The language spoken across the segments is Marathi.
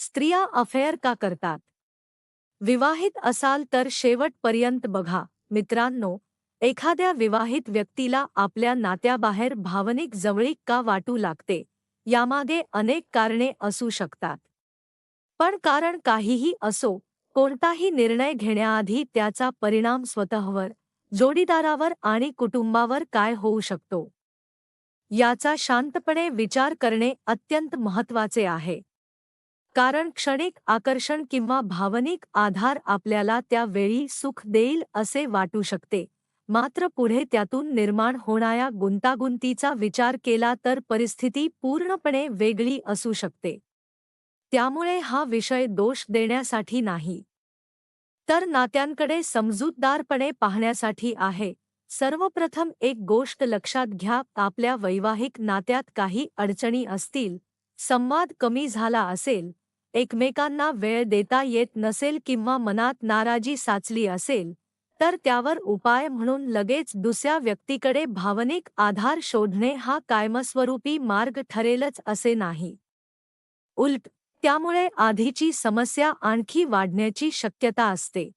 स्त्रिया अफेअर का करतात? विवाहित असाल तर शेवटपर्यंत बघा. मित्रांनो, एखाद्या विवाहित व्यक्तीला आपल्या नात्याबाहेर भावनिक जवळीक का वाटू लागते, यामागे अनेक कारणे असू शकतात. पण कारण काहीही असो, कोणताही निर्णय घेण्याआधी त्याचा परिणाम स्वतःवर, जोडीदारावर आणि कुटुंबावर काय होऊ शकतो, याचा शांतपणे विचार करणे अत्यंत महत्त्वाचे आहे. कारण क्षणिक आकर्षण किंवा भावनिक आधार आपल्याला त्या वेळी सुख देईल असे वाटू शकते, मात्र पुढे त्यातून निर्माण होणाऱ्या गुंतागुंतीचा विचार केला तर परिस्थिती पूर्णपणे वेगळी असू शकते. त्यामुळे हा विषय दोष देण्यासाठी नाही, तर नात्यांकडे समजूतदारपणे पाहण्यासाठी आहे. सर्वप्रथम एक गोष्ट लक्षात घ्या, आपल्या वैवाहिक नात्यात काही अडचणी असतील, संवाद कमी झाला असेल, एकमेकांना वेळ देता येत नसेल किंवा मनात नाराजी साचली असेल, तर त्यावर उपाय म्हणून लगेच दुसऱ्या व्यक्तीकडे भावनिक आधार शोधणे हा कायमस्वरूपी मार्ग ठरेलच असे नाही. उलट, त्यामुळे आधीची समस्या आणखी वाढण्याची शक्यता असते.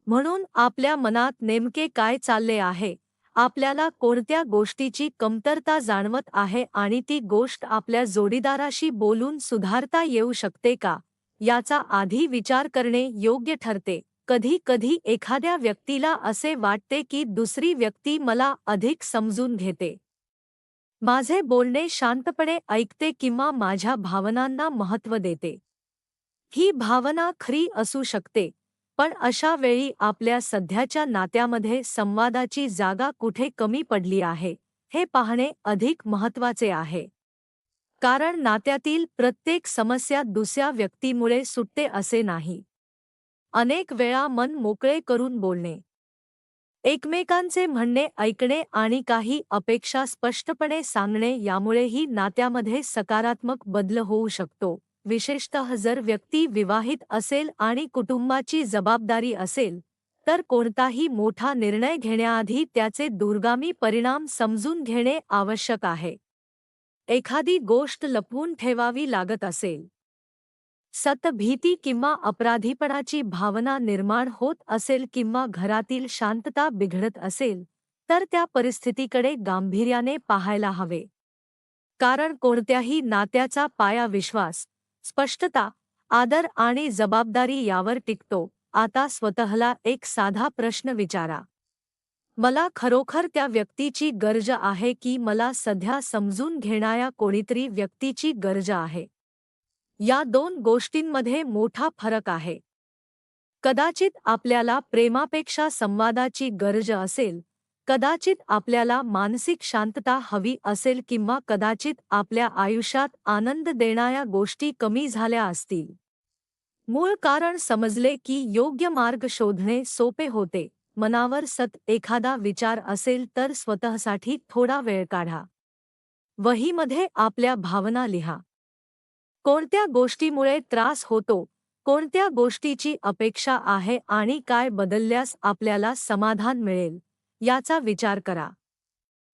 म्हणून आपल्या मनात नेमके काय चालले आहे, आपल्याला कोणत्या गोष्टीची कमतरता जाणवत आहे आणि ती गोष्ट आपल्या जोडीदाराशी बोलून सुधारता येऊ शकते का, याचा आधी विचार करणे योग्य ठरते. कधी कधी एखाद्या व्यक्तीला असे वाटते की दुसरी व्यक्ती मला अधिक समजून घेते, माझे बोलणे शांतपणे ऐकते किंवा माझ्या भावनांना महत्त्व देते. ही भावना खरी असू शकते, पण अशा वेळी आपल्या सध्याच्या नात्यामध्ये संवादाची जागा कुठे कमी पडली आहे, हे पाहणे अधिक महत्त्वाचे आहे. कारण नात्यातील प्रत्येक समस्या दुसऱ्या व्यक्तीमुळे सुटते असे नाही. अनेक वेळा मन मोकळे करून बोलणे, एकमेकांचे म्हणणे ऐकणे आणि काही अपेक्षा स्पष्टपणे सांगणे यामुळेही नात्यामध्ये सकारात्मक बदल होऊ शकतो. विशेषतः जर व्यक्ती विवाहित असेल आणि कुटुंबाची जबाबदारी असेल, तर कोणताही मोठा निर्णय घेण्याआधी त्याचे दूरगामी परिणाम समजून घेणे आवश्यक आहे. एखादी गोष्ट लपवून ठेवावी लागत असेल, भीती किंवा अपराधीपणाची भावना निर्माण होत असेल किंवा घरातील शांतता बिघडत असेल, तर त्या परिस्थितीकडे गांभीर्याने पाहायला हवे. कारण कोणत्याही नात्याचा पाया विश्वास, स्पष्टता, आदर आणि जबाबदारी यावर टिकतो. आता स्वतःला एक साधा प्रश्न विचारा. मला खरोखर त्या व्यक्तीची गरज आहे की मला सध्या समजून घेणाऱ्या कोणीतरी व्यक्तीची गरज आहे? या दोन गोष्टींमध्ये मोठा फरक आहे. कदाचित आपल्याला प्रेमापेक्षा संवादाची गरज असेल, कदाचित आपल्याला मानसिक शांतता हवी असेल किंवा कदाचित आपल्या आयुष्यात आनंद देणाऱ्या गोष्टी कमी झाल्या असतील. मूळ कारण समजले की योग्य मार्ग शोधणे सोपे होते. मनावर एखादा विचार असेल तर स्वतःसाठी थोडा वेळ काढा. वहीमध्ये आपल्या भावना लिहा. कोणत्या गोष्टीमुळे त्रास होतो, कोणत्या गोष्टीची अपेक्षा आहे आणि काय बदलल्यास आपल्याला समाधान मिळेल, याचा विचार करा.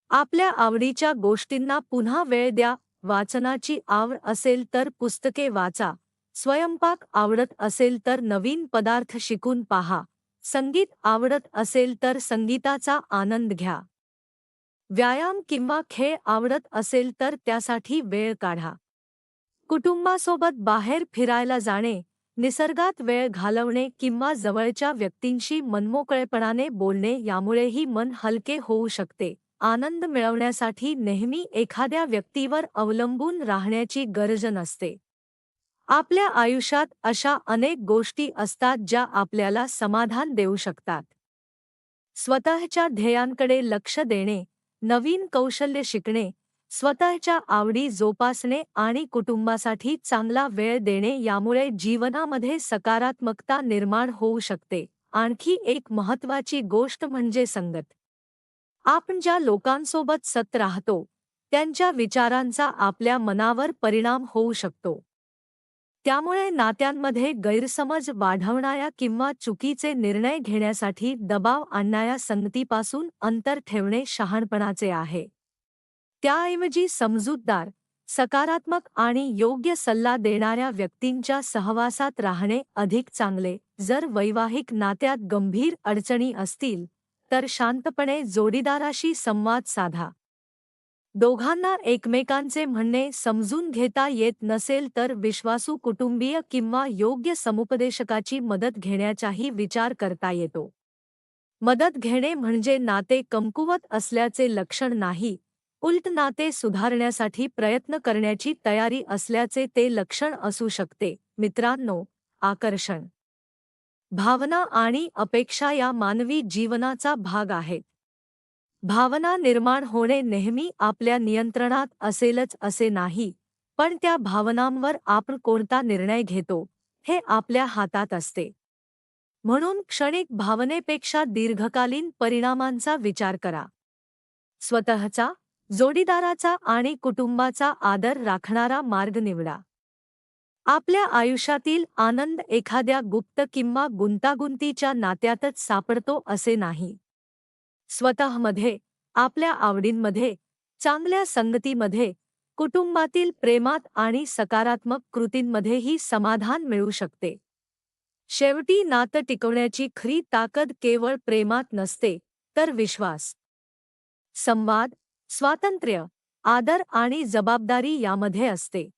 आपल्या आवडीच्या गोष्टींना पुन्हा वेळ द्या. वाचनाची आवड असेल तर पुस्तके वाचा. स्वयंपाक आवडत असेल तर नवीन पदार्थ शिकून पहा. संगीत आवडत असेल तर संगीताचा आनंद घ्या. व्यायाम किंवा खेळ आवडत असेल तर त्यासाठी वेळ काढा. कुटुंबासोबत बाहेर फिरायला जाणे, निसर्गात वेळ घालवणे किंवा जवळच्या व्यक्तींशी मनमोकळेपणाने बोलणे यामुळेही मन हलके होऊ शकते. आनंद मिळवण्यासाठी नेहमी एखाद्या व्यक्तीवर अवलंबून राहण्याची गरज नसते. आपल्या आयुष्यात अशा अनेक गोष्टी असतात ज्या आपल्याला समाधान देऊ शकतात. स्वतःच्या ध्येयांकडे लक्ष देणे, नवीन कौशल्य शिकणे, स्वतःच्या आवडी जोपासणे आणि कुटुंबासाठी चांगला वेळ देणे यामुळे जीवनामध्ये सकारात्मकता निर्माण होऊ शकते. आणखी एक महत्त्वाची गोष्ट म्हणजे संगत. आपण ज्या लोकांसोबत राहतो, त्यांच्या विचारांचा आपल्या मनावर परिणाम होऊ शकतो. त्यामुळे नात्यांमध्ये गैरसमज वाढवणाऱ्या किंवा चुकीचे निर्णय घेण्यासाठी दबाव आणणाऱ्या संगतीपासून अंतर ठेवणे शहाणपणाचे आहे. त्याऐवजी समजूतदार, सकारात्मक आणि योग्य सल्ला देणाऱ्या व्यक्तींच्या सहवासात राहणे अधिक चांगले. जर वैवाहिक नात्यात गंभीर अडचणी असतील तर शांतपणे जोडीदाराशी संवाद साधा. दोघांना एकमेकांचे म्हणणे समजून घेता येत नसेल तर विश्वासू कुटुंबीय किंवा योग्य समुपदेशकाची मदत घेण्याचाही विचार करता येतो. मदत घेणे म्हणजे नाते कमकुवत असल्याचे लक्षण नाही, उलट नाते सुधारण्यासाठी प्रयत्न करण्याची तयारी असल्याचे ते लक्षण असू शकते. मित्रांनो, आकर्षण, भावना आणि अपेक्षा या मानवी जीवनाचा भाग आहेत. भावना निर्माण होणे नेहमी आपल्या नियंत्रणात असेलच असे नाही, पण त्या भावनांवर आपण कोणता निर्णय घेतो हे आपल्या हातात असते. म्हणून क्षणिक भावनेपेक्षा दीर्घकालीन परिणामांचा विचार करा. स्वतःचा, जोडीदाराचा आणि कुटुंबाचा आदर राखणारा मार्ग निवडा. आपल्या आयुष्यातील आनंद एखाद्या गुप्त किंवा गुंतागुंतीच्या नात्यातच सापडतो असे नाही. स्वतःमध्ये, आपल्या आवडींमध्ये, चांगल्या संगतीमध्ये, कुटुंबातील प्रेमात आणि सकारात्मक कृतींमध्येही समाधान मिळू शकते. शेवटी नातं टिकवण्याची खरी ताकद केवळ प्रेमात नसते, तर विश्वास, संवाद, स्वातंत्र्य, आदर आणि जबाबदारी यामध्ये असते.